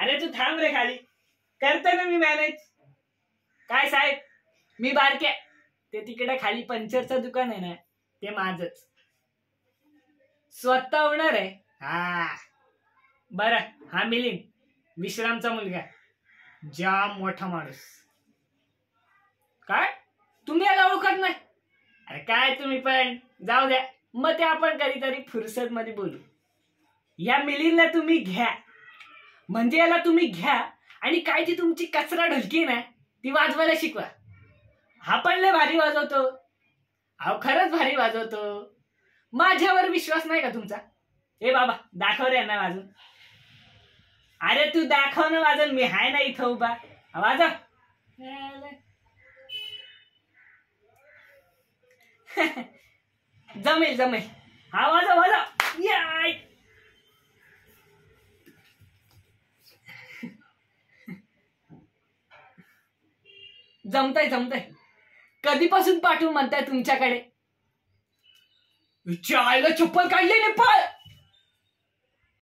अरे तू थांब रे खाली, करते ना मी मॅनेज. काय साहेब, मी बारके, ते तिकडे खाली पंक्चरचं दुकान आहे ना, ते माझच स्वतः होणार आहे. हा बरं, हा मिलिंद विश्रामचा मुलगा, जाम मोठा माणूस. काय तुम्ही याला ओळखत नाही? अरे काय तुम्ही पण, जाऊ द्या, मग ते आपण कधीतरी फुरसत मध्ये बोलू. या मिलिंदला तुम्ही घ्या, म्हणजे याला तुम्ही घ्या आणि काय ती तुमची कचरा ढोलकी ना ती वाजवायला शिकवा. हा पण लय भारी वाजवतो. अहो खरंच भारी वाजवतो. माझ्यावर विश्वास नाही का तुमचा? ए बाबा दाखव रे ना वाजून. अरे तू दाखव ना वाजून, मी हाय ना इथं उभा. वाजव. जमेल जमेल. हा वाजव वाजव. याय जमतय जमतय. कधीपासून पाठवू म्हणताय तुमच्याकडे? आईला चप्पल काढली नाही, पळ.